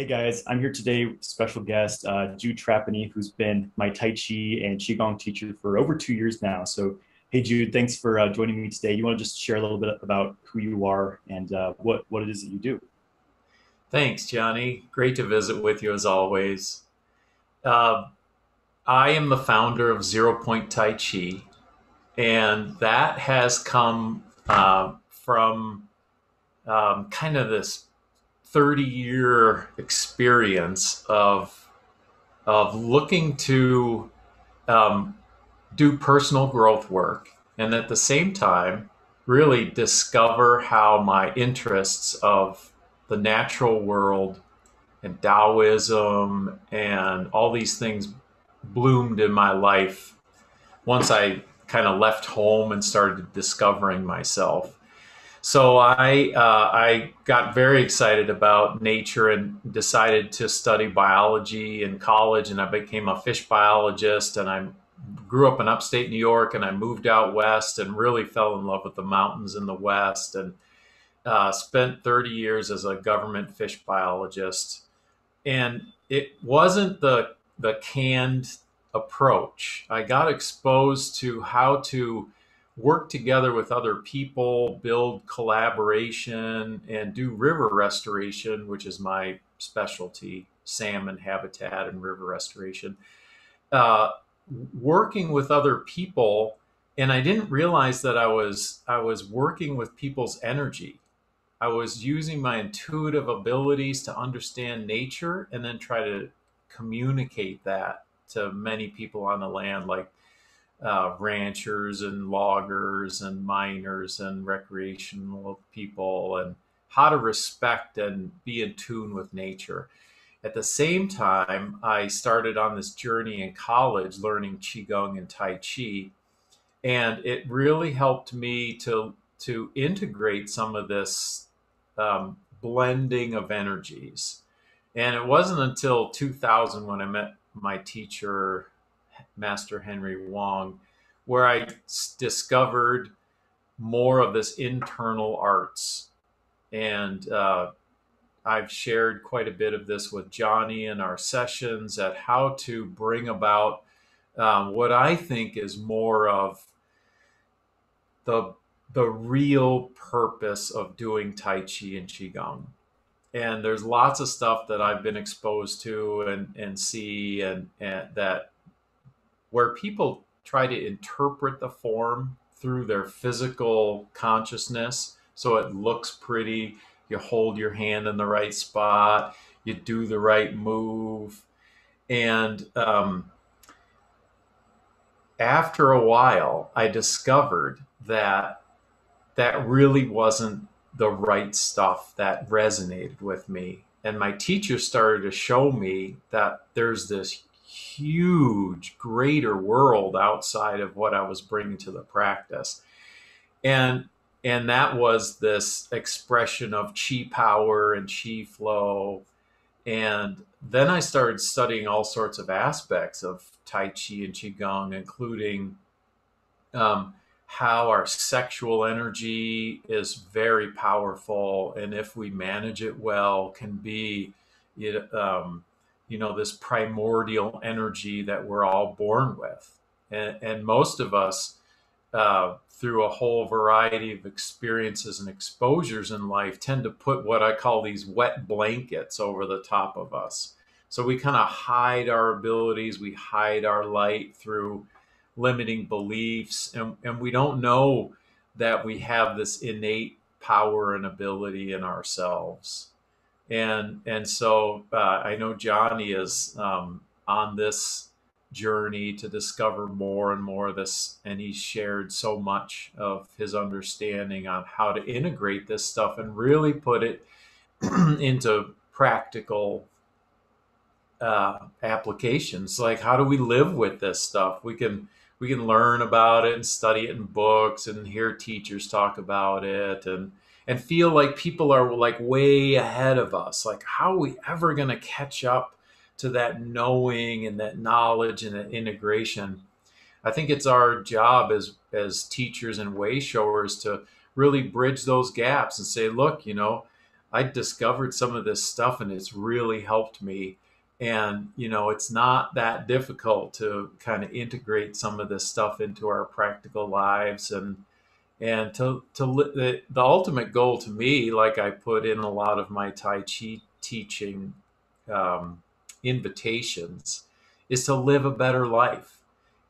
Hey guys, I'm here today with special guest Jude Trapani, who's been my Tai Chi and Qigong teacher for over 2 years now. So, hey Jude, thanks for joining me today. You want to just share a little bit about who you are and what it is that you do? Thanks, Johnny. Great to visit with you as always. Uh, I am the founder of Zero Point Tai Chi, and that has come from kind of this 30-year experience of looking to um, do personal growth work and at the same time really discover how my interests of the natural world and Taoism and all these things bloomed in my life once I kind of left home and started discovering myself. So I got very excited about nature and decided to study biology in college, and I became a fish biologist. And I grew up in upstate New York, and I moved out west and really fell in love with the mountains in the west, and spent 30 years as a government fish biologist. And it wasn't the canned approach. I got exposed to how to work together with other people, build collaboration, and do river restoration, which is my specialty, salmon habitat and river restoration. Uh, Working with other people, and I didn't realize that I was working with people's energy. I was using my intuitive abilities to understand nature and then try to communicate that to many people on the land, like ranchers and loggers and miners and recreational people, and how to respect and be in tune with nature. At the same time, I started on this journey in college learning Qigong and Tai Chi, and it really helped me to integrate some of this blending of energies. And it wasn't until 2000 when I met my teacher, Master Henry Wong, where I discovered more of this internal arts. And I've shared quite a bit of this with Johnny in our sessions at how to bring about what I think is more of the the real purpose of doing Tai Chi and Qigong. And there's lots of stuff that I've been exposed to and see and that where people try to interpret the form through their physical consciousness so it looks pretty. You hold your hand in the right spot, you do the right move. And after a while, I discovered that that really wasn't the right stuff that resonated with me. And my teacher started to show me that there's this huge, greater world outside of what I was bringing to the practice. And and that was this expression of chi power and chi flow. And then I started studying all sorts of aspects of Tai Chi and Qigong, including how our sexual energy is very powerful, and if we manage it well, can be, this primordial energy that we're all born with, and most of us, through a whole variety of experiences and exposures in life, tend to put what I call these wet blankets over the top of us. So we kind of hide our abilities, we hide our light through limiting beliefs, and we don't know that we have this innate power and ability in ourselves. And so I know Johnny is on this journey to discover more and more of this, and he's shared so much of his understanding on how to integrate this stuff and really put it into practical applications. Like, how do we live with this stuff? We can learn about it and study it in books and hear teachers talk about it, and feel like people are like way ahead of us. Like, how are we ever going to catch up to that knowing and that knowledge and that integration? I think it's our job as teachers and way showers to really bridge those gaps and say, look, I discovered some of this stuff and it's really helped me. And, it's not that difficult to kind of integrate some of this stuff into our practical lives. And the ultimate goal to me, like I put in a lot of my Tai Chi teaching um, invitations, is to live a better life.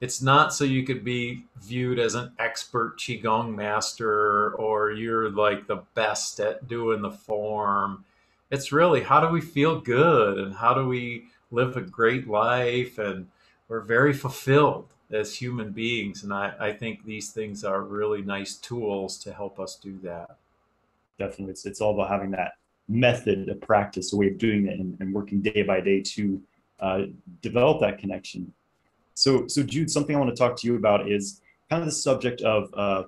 It's not so you could be viewed as an expert Qigong master or you're like the best at doing the form. It's really how do we feel good and how do we live a great life, and we're very fulfilled as human beings. And I think these things are really nice tools to help us do that. Definitely. It's all about having that method, a practice, a way of doing it, and working day by day to uh, develop that connection. So Jude, something I want to talk to you about is kind of the subject of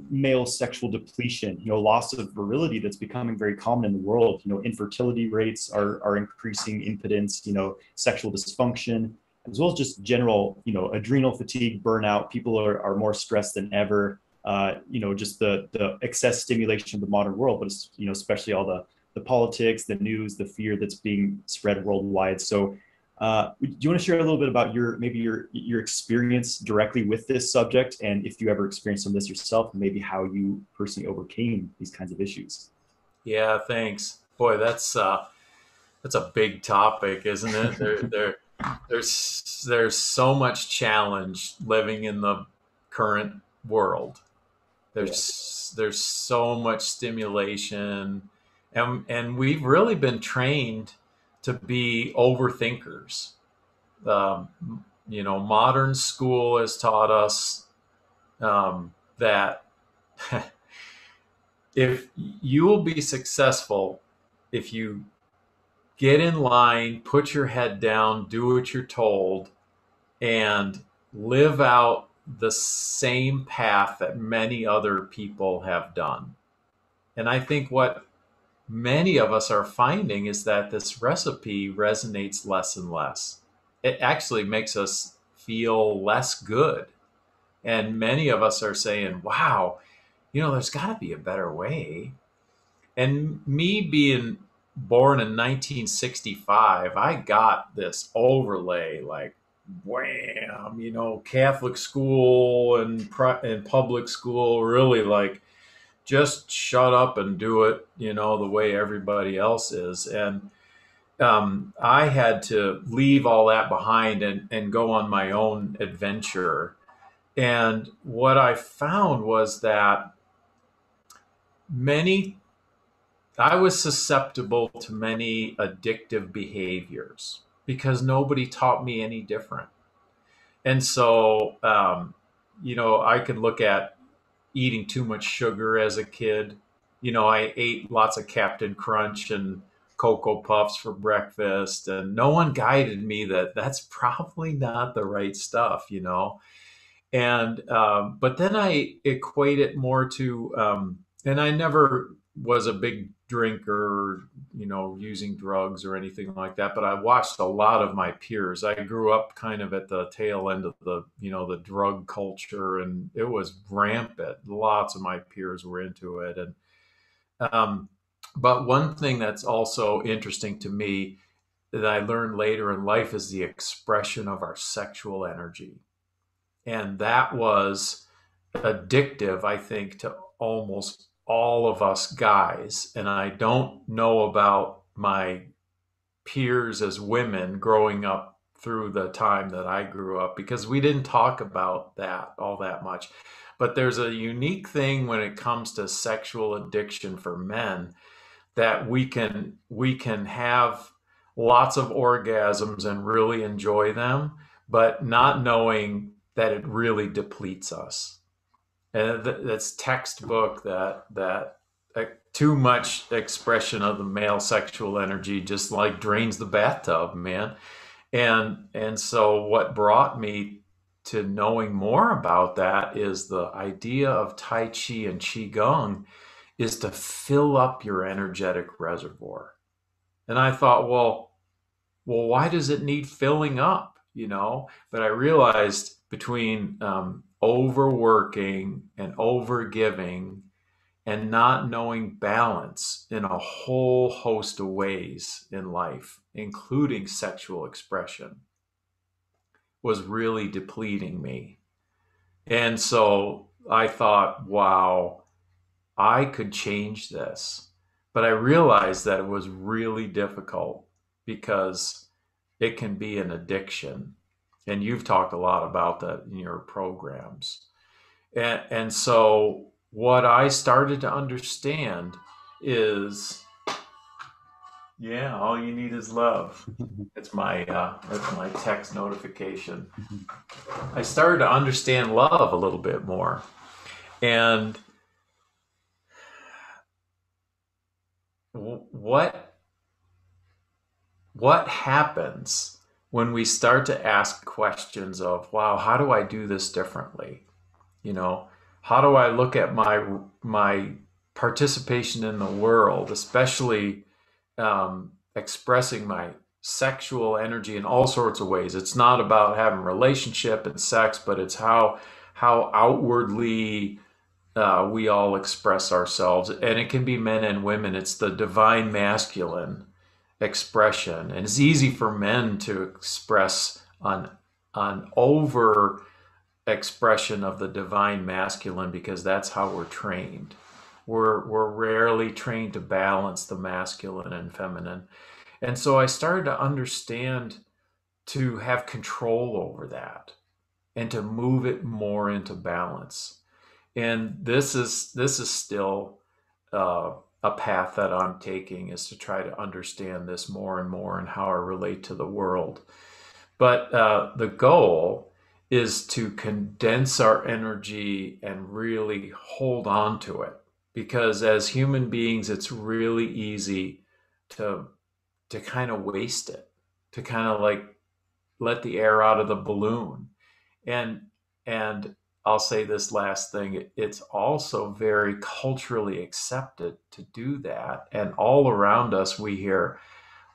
male sexual depletion, loss of virility that's becoming very common in the world. Infertility rates are increasing, impotence, sexual dysfunction, as well as just general, adrenal fatigue, burnout. People are more stressed than ever. Just the excess stimulation of the modern world, but it's, especially all the politics, the news, the fear that's being spread worldwide. So do you want to share a little bit about your experience directly with this subject, and if you ever experienced some of this yourself, and maybe how you personally overcame these kinds of issues? Yeah, thanks. Boy, that's a big topic, isn't it? There's so much challenge living in the current world. Yeah, There's so much stimulation, and we've really been trained to be overthinkers. Um, Modern school has taught us that if you will be successful if you get in line, put your head down, do what you're told, and live out the same path that many other people have done. And I think what many of us are finding is that this recipe resonates less and less. It actually makes us feel less good. And many of us are saying, wow, there's got to be a better way. And me being born in 1965, I got this overlay like, wham, Catholic school and public school really like just shut up and do it, the way everybody else is. And I had to leave all that behind and go on my own adventure. And what I found was that many I was susceptible to many addictive behaviors because nobody taught me any different. And so, I could look at eating too much sugar as a kid. I ate lots of Captain Crunch and Cocoa Puffs for breakfast, and no one guided me that that's probably not the right stuff. And but then I equate it more to, and I never was a big drinker, using drugs or anything like that. But I watched a lot of my peers. I grew up kind of at the tail end of the drug culture, and it was rampant. Lots of my peers were into it, and um, but one thing that's also interesting to me that I learned later in life is the expression of our sexual energy, and that was addictive, I think, to almost all of us guys. And I don't know about my peers as women growing up through the time that I grew up because we didn't talk about that all that much. But there's a unique thing when it comes to sexual addiction for men that we can have lots of orgasms and really enjoy them, but not knowing that it really depletes us. And that's textbook that too much expression of the male sexual energy just like drains the bathtub, man. And so what brought me to knowing more about that is the idea of Tai Chi and Qigong is to fill up your energetic reservoir. And I thought, well, why does it need filling up? But I realized between overworking and overgiving and not knowing balance in a whole host of ways in life, including sexual expression, was really depleting me. And so I thought, wow, I could change this. But I realized that it was really difficult because it can be an addiction. And you've talked a lot about that in your programs. And so what I started to understand is, yeah, all you need is love. It's my text notification. I started to understand love a little bit more. And what happens when we start to ask questions of, wow, how do I do this differently? You know, how do I look at my participation in the world, especially expressing my sexual energy in all sorts of ways? It's not about having relationship and sex, but it's how outwardly we all express ourselves, and it can be men and women. It's the divine masculine expression, and it's easy for men to express on over expression of the divine masculine because that's how we're trained. We're rarely trained to balance the masculine and feminine. And so I started to understand to have control over that and to move it more into balance. And this is still a path that I'm taking, is to try to understand this more and more and how I relate to the world. But the goal is to condense our energy and really hold on to it, because as human beings, it's really easy to kind of waste it, to kind of like let the air out of the balloon. And I'll say this last thing, it's also very culturally accepted to do that. And all around us, we hear,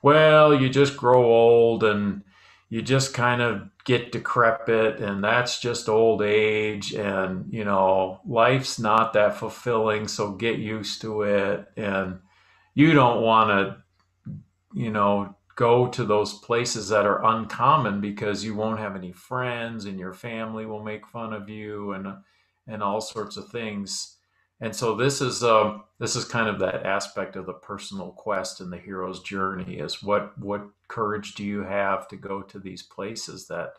well, you just grow old and you just kind of get decrepit, and that's just old age. And, you know, life's not that fulfilling, so get used to it. And you don't want to, you know, go to those places that are uncommon because you won't have any friends and your family will make fun of you and all sorts of things. And so this is kind of that aspect of the personal quest and the hero's journey, is what courage do you have to go to these places that,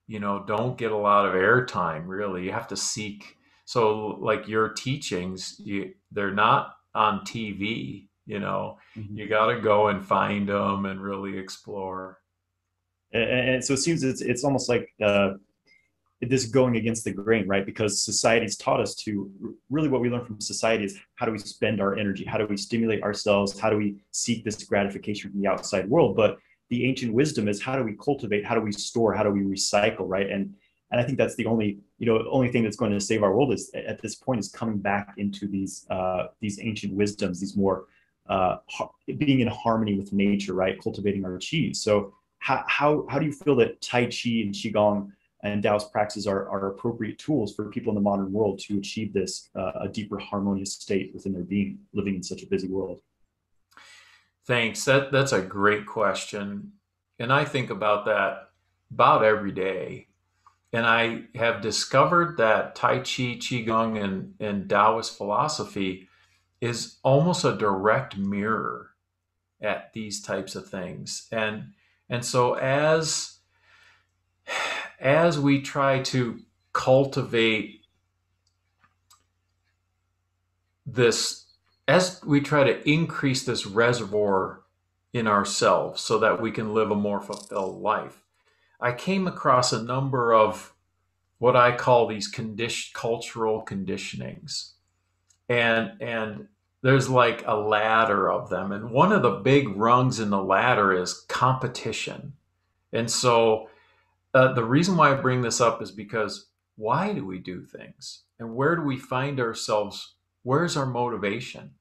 you know, don't get a lot of airtime, really. You have to seek. So like your teachings, they're not on TV, you know. Mhm. You got to go and find them and really explore. And so it seems it's almost like this going against the grain, right? Because society's taught us to really, what we learn from society is how do we spend our energy? How do we stimulate ourselves? How do we seek this gratification from the outside world? But the ancient wisdom is how do we cultivate? How do we store? How do we recycle, right? And I think that's the only, you know, only thing that's going to save our world is at this point is coming back into these ancient wisdoms, these more being in harmony with nature, right? Cultivating our chi. So how do you feel that Tai Chi and Qigong and Taoist practices are appropriate tools for people in the modern world to achieve this a deeper harmonious state within their being, living in such a busy world? Thanks. That's a great question. And I think about that about every day. And I have discovered that Tai Chi, Qigong, and Taoist philosophy is almost a direct mirror at these types of things. And so as we try to cultivate this, as we try to increase this reservoir in ourselves so that we can live a more fulfilled life, I came across a number of what I call these cultural conditionings. And there's like a ladder of them. And one of the big rungs in the ladder is competition. And so the reason why I bring this up is because why do we do things? And where do we find ourselves? Where's our motivation?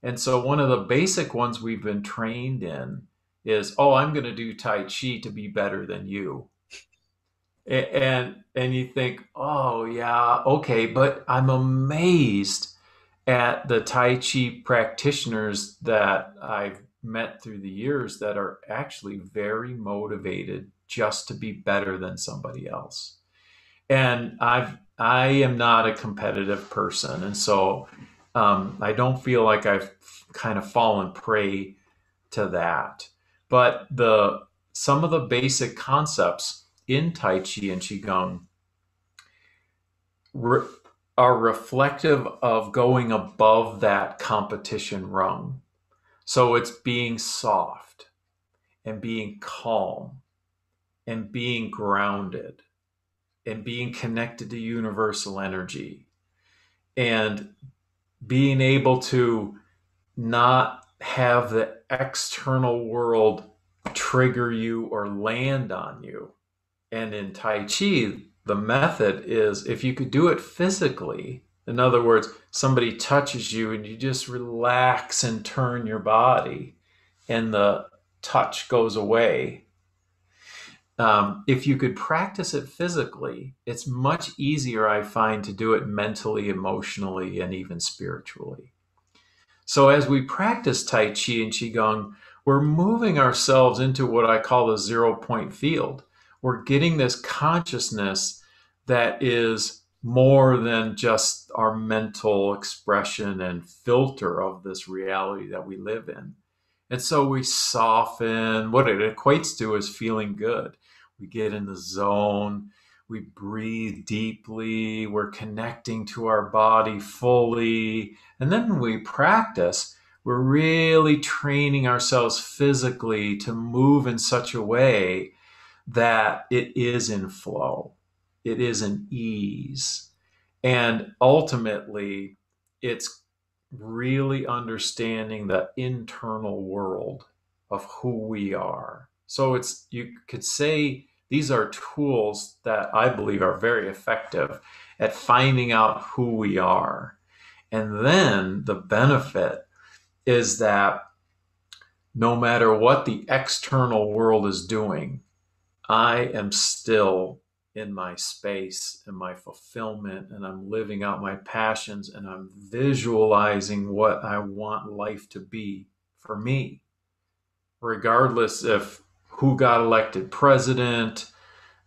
And so one of the basic ones we've been trained in is, oh, I'm going to do Tai Chi to be better than you. And you think, oh yeah, okay, but I'm amazed at the Tai Chi practitioners that I've met through the years that are actually very motivated just to be better than somebody else. And I am not a competitive person, and so I don't feel like I've kind of fallen prey to that. But the some of the basic concepts in Tai Chi and Qigong re- are reflective of going above that competition rung. So it's being soft and being calm and being grounded and being connected to universal energy and being able to not have the external world trigger you or land on you. And in Tai Chi, the method is if you could do it physically, in other words, somebody touches you and you just relax and turn your body and the touch goes away. If you could practice it physically, it's much easier, I find, to do it mentally, emotionally, and even spiritually. So as we practice Tai Chi and Qigong, we're moving ourselves into what I call the 0 point field. We're getting this consciousness that is more than just our mental expression and filter of this reality that we live in. And so we soften. What it equates to is feeling good. We get in the zone. We breathe deeply. We're connecting to our body fully. And then when we practice, we're really training ourselves physically to move in such a way that it is in flow, it is in ease. And ultimately, it's really understanding the internal world of who we are. So it's, you could say, these are tools that I believe are very effective at finding out who we are. And then the benefit is that no matter what the external world is doing, I am still in my space and my fulfillment, and I'm living out my passions, and I'm visualizing what I want life to be for me, regardless of who got elected president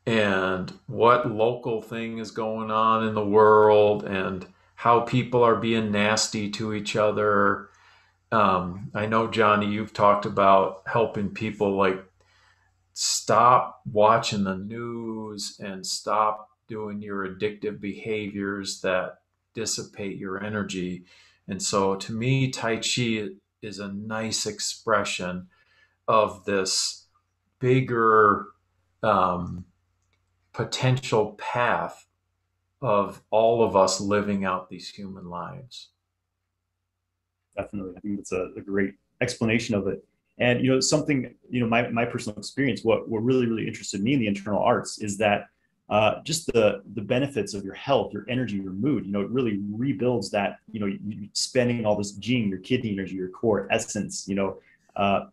and what local thing is going on in the world and how people are being nasty to each other. I know, Johnny, you've talked about helping people like stop watching the news and stop doing your addictive behaviors that dissipate your energy. And so to me, Tai Chi is a nice expression of this bigger um, potential path of all of us living out these human lives. Definitely. I think that's a great explanation of it. And something, my personal experience, what really, really interested me in the internal arts is that just the benefits of your health, your energy, your mood, it really rebuilds that, you spending all this gene, your kidney energy, your core essence,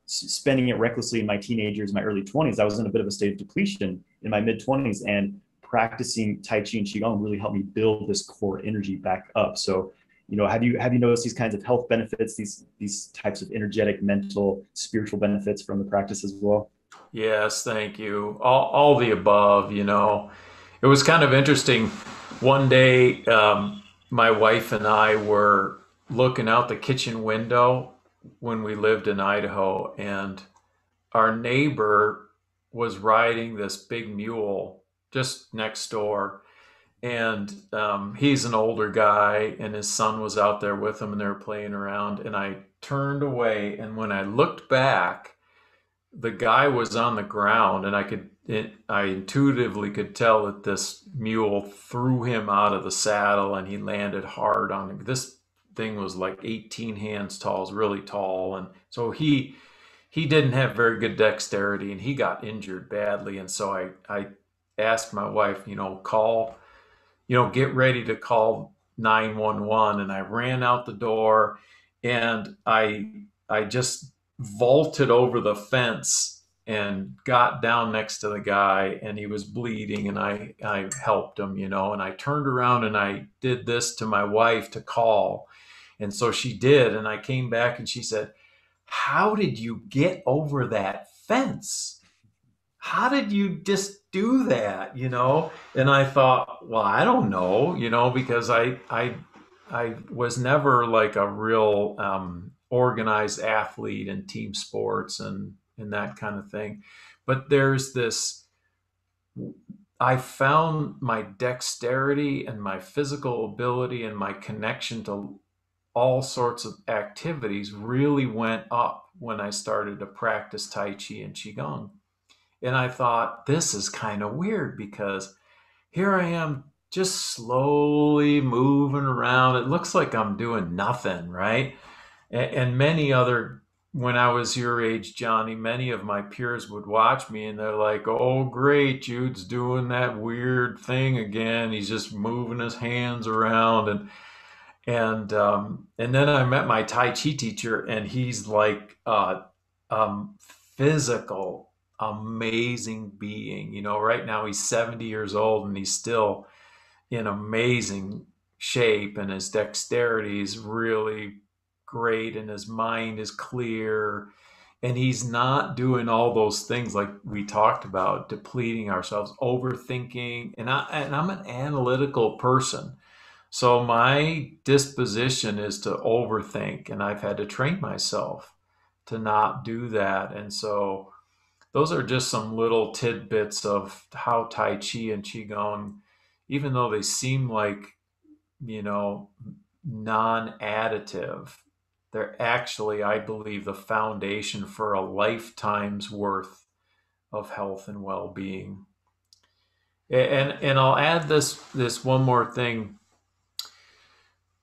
spending it recklessly in my teenagers, my early 20s. I was in a bit of a state of depletion in my mid 20s, and practicing Tai Chi and Qigong really helped me build this core energy back up. So have you noticed these kinds of health benefits, these types of energetic, mental, spiritual benefits from the practice as well? Yes, thank you. All the above, It was kind of interesting. One day, my wife and I were looking out the kitchen window when we lived in Idaho, and our neighbor was riding this big mule just next door. And he's an older guy, and his son was out there with him, and they were playing around. And I turned away, and when I looked back, the guy was on the ground, and I intuitively could tell that this mule threw him out of the saddle, and he landed hard on him. This thing was like 18 hands tall, it was really tall, and so he didn't have very good dexterity, and he got injured badly. And so I asked my wife, get ready to call 911. And I ran out the door, and I just vaulted over the fence and got down next to the guy, and he was bleeding, and I helped him, and I turned around and I did this to my wife to call. And so she did. And I came back and she said, how did you get over that fence? How did you just do that? And I thought, well, I don't know, because I was never like a real organized athlete in team sports and that kind of thing. But there's this, I found my dexterity and my physical ability and my connection to all sorts of activities really went up when I started to practice Tai Chi and Qigong. And I thought, this is kind of weird because here I am just slowly moving around. It looks like I'm doing nothing, right? And many other, when I was your age, Johnny, many of my peers would watch me and they're like, oh, great, Jude's doing that weird thing again. He's just moving his hands around. And then I met my Tai Chi teacher, and he's like um, physical, amazing being. Right now he's 70 years old and he's still in amazing shape, and his dexterity is really great, and his mind is clear, and he's not doing all those things like we talked about, depleting ourselves, overthinking. And I'm an analytical person. So my disposition is to overthink, and I've had to train myself to not do that. And so those are just some little tidbits of how Tai Chi and Qigong, even though they seem like, you know, non-additive, they're actually, I believe, the foundation for a lifetime's worth of health and well-being. And I'll add this one more thing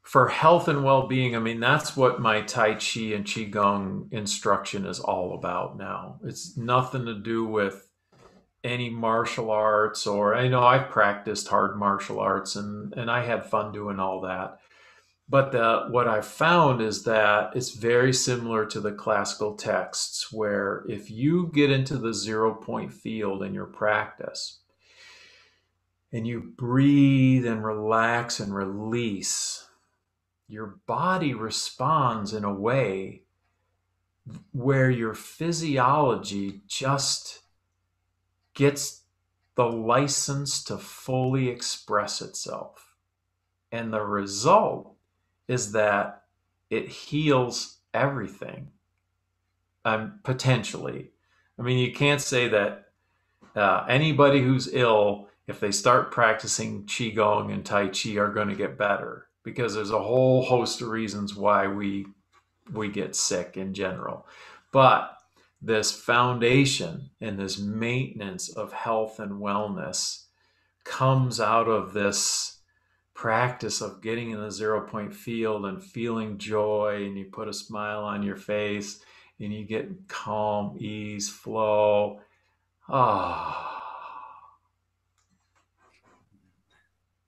for health and well-being. I mean, that's what my Tai Chi and Qigong instruction is all about now. It's nothing to do with any martial arts, or I know I've practiced hard martial arts and I had fun doing all that. But what I've found is that it's very similar to the classical texts, where if you get into the 0 point field in your practice and you breathe and relax and release, your body responds in a way where your physiology just gets the license to fully express itself. And the result is that it heals everything, potentially. I mean, you can't say that anybody who's ill, if they start practicing Qigong and Tai Chi, are going to get better, because there's a whole host of reasons why we get sick in general. But this foundation and this maintenance of health and wellness comes out of this practice of getting in the 0 point field and feeling joy, and you put a smile on your face and you get calm, ease, flow.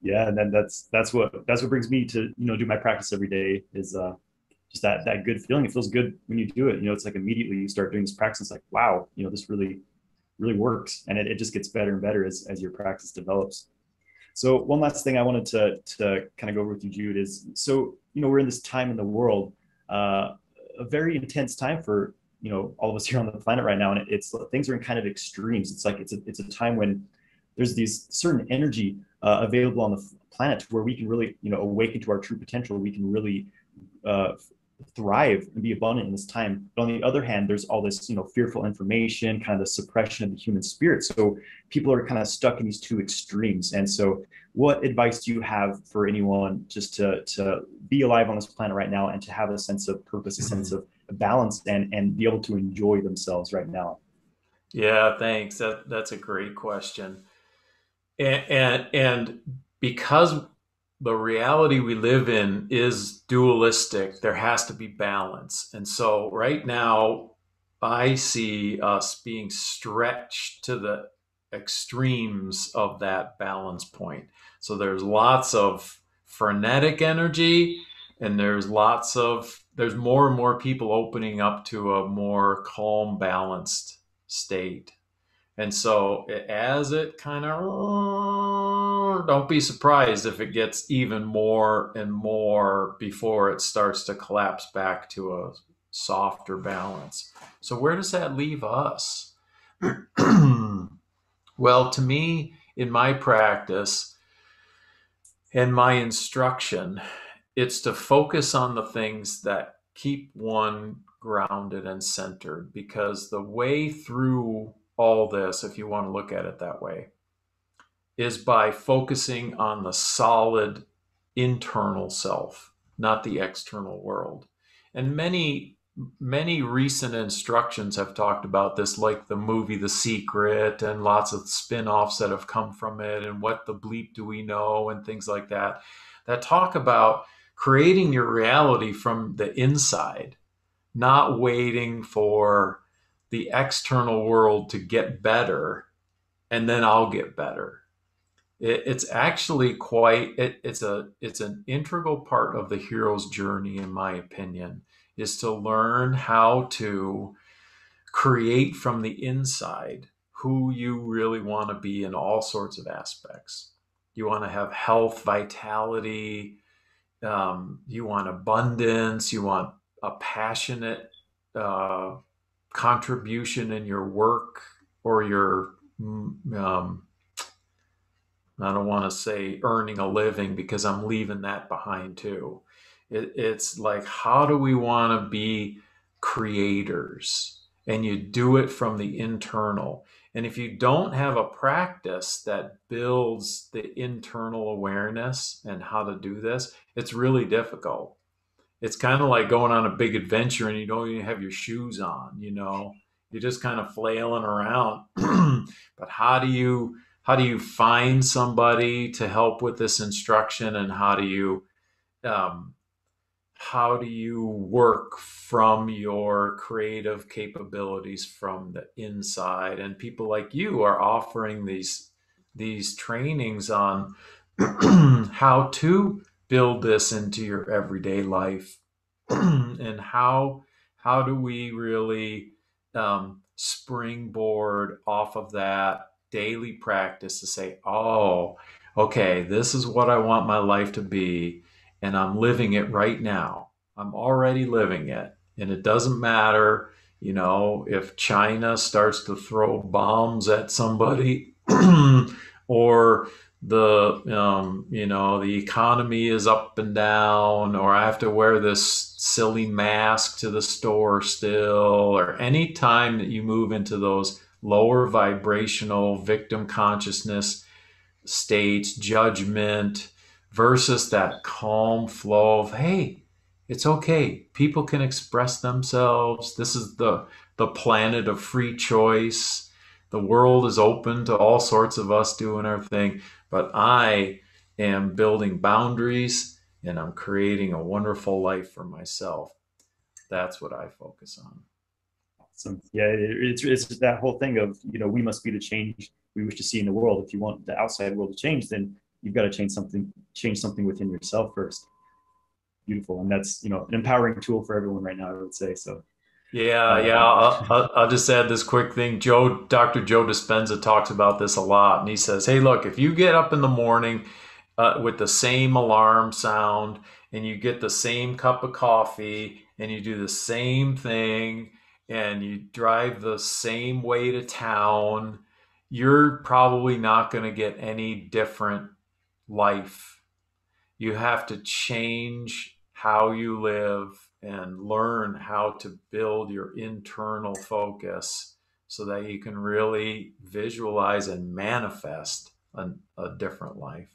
Yeah, and then that's what brings me to do my practice every day is just that good feeling. It feels good when you do it. It's like immediately you start doing this practice, it's like, wow, this really works, and it just gets better and better as your practice develops. So one last thing I wanted to kind of go over with you, Jude, is so we're in this time in the world, a very intense time for all of us here on the planet right now, and it's things are in kind of extremes. It's like it's a time when there's these certain energy available on the planet where we can really awaken to our true potential. We can really uh, thrive and be abundant in this time. But on the other hand, there's all this, fearful information, kind of the suppression of the human spirit. So people are kind of stuck in these two extremes. And so what advice do you have for anyone just to be alive on this planet right now and to have a sense of purpose, a sense of balance, and be able to enjoy themselves right now? Yeah, thanks. That's a great question. And because the reality we live in is dualistic, there has to be balance. And so right now, I see us being stretched to the extremes of that balance point. So there's lots of frenetic energy, and there's more and more people opening up to a more calm, balanced state. And so as it kind of, don't be surprised if it gets even more and more before it starts to collapse back to a softer balance. So where does that leave us? Well, to me, in my practice and my instruction, it's to focus on the things that keep one grounded and centered, because the way through all this, if you want to look at it that way, is by focusing on the solid internal self, not the external world. And many recent instructions have talked about this, like the movie The Secret and lots of spin-offs that have come from it, and What the Bleep Do We Know, and things like that, that talk about creating your reality from the inside, not waiting for the external world to get better and then I'll get better. It's actually it's an integral part of the hero's journey, in my opinion, is to learn how to create from the inside who you really want to be in all sorts of aspects. You want to have health, vitality, you want abundance, you want a passionate contribution in your work or your I don't want to say earning a living, because I'm leaving that behind too. It's like, how do we want to be creators? And you do it from the internal. And if you don't have a practice that builds the internal awareness and how to do this, it's really difficult. It's kind of like going on a big adventure and you don't even have your shoes on, you're just kind of flailing around. But how do you find somebody to help with this instruction, and um, how do you work from your creative capabilities from the inside? And people like you are offering these trainings on how to build this into your everyday life. And how do we really springboard off of that daily practice to say, oh, okay, this is what I want my life to be, and I'm living it right now. I'm already living it. And it doesn't matter, if China starts to throw bombs at somebody, or the economy is up and down, or I have to wear this silly mask to the store still, or any time that you move into those lower vibrational victim consciousness states, judgment, versus that calm flow of, hey, it's okay. People can express themselves. This is the planet of free choice. The world is open to all sorts of us doing our thing, but I am building boundaries and I'm creating a wonderful life for myself. That's what I focus on. So yeah, it's that whole thing of, we must be the change we wish to see in the world. If you want the outside world to change, then you've got to change something within yourself first. Beautiful. And that's, an empowering tool for everyone right now, I would say. So Yeah, uh, yeah. I'll just add this quick thing. Dr. Joe Dispenza talks about this a lot, and he says, "Hey, look, if you get up in the morning with the same alarm sound, and you get the same cup of coffee, and you do the same thing, and you drive the same way to town, you're probably not going to get any different life. You have to change how you live and learn how to build your internal focus so that you can really visualize and manifest a different life."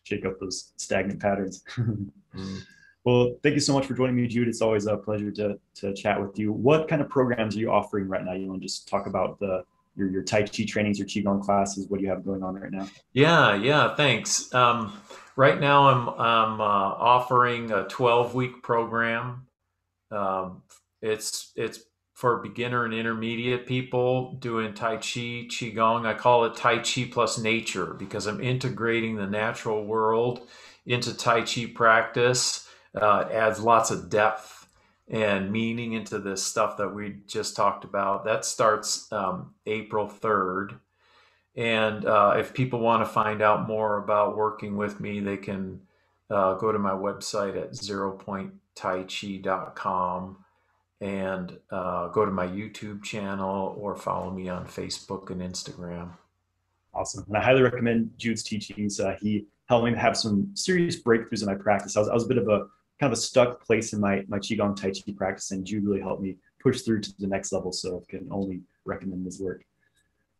shake up those stagnant patterns. Mm. Well, thank you so much for joining me, Jude. It's always a pleasure to chat with you. What kind of programs are you offering right now? You want to just talk about your Tai Chi trainings, your Qigong classes? What do you have going on right now? Yeah, yeah, thanks. Right now, I'm offering a 12-week program. Um, it's for beginner and intermediate people doing Tai Chi, Qigong. I call it Tai Chi plus nature, because I'm integrating the natural world into Tai Chi practice. It adds lots of depth and meaning into this stuff that we just talked about. That starts April 3rd. And if people want to find out more about working with me, they can go to my website at zeropointtaichi.com and go to my YouTube channel or follow me on Facebook and Instagram. Awesome. And I highly recommend Jude's teachings. He helped me have some serious breakthroughs in my practice. I was a bit of a kind of a stuck place in my Qigong Tai Chi practice, and Jude really helped me push through to the next level. So I can only recommend his work.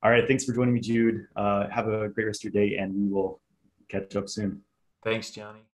All right. Thanks for joining me, Jude. Have a great rest of your day, and we will catch up soon. Thanks, Johnny.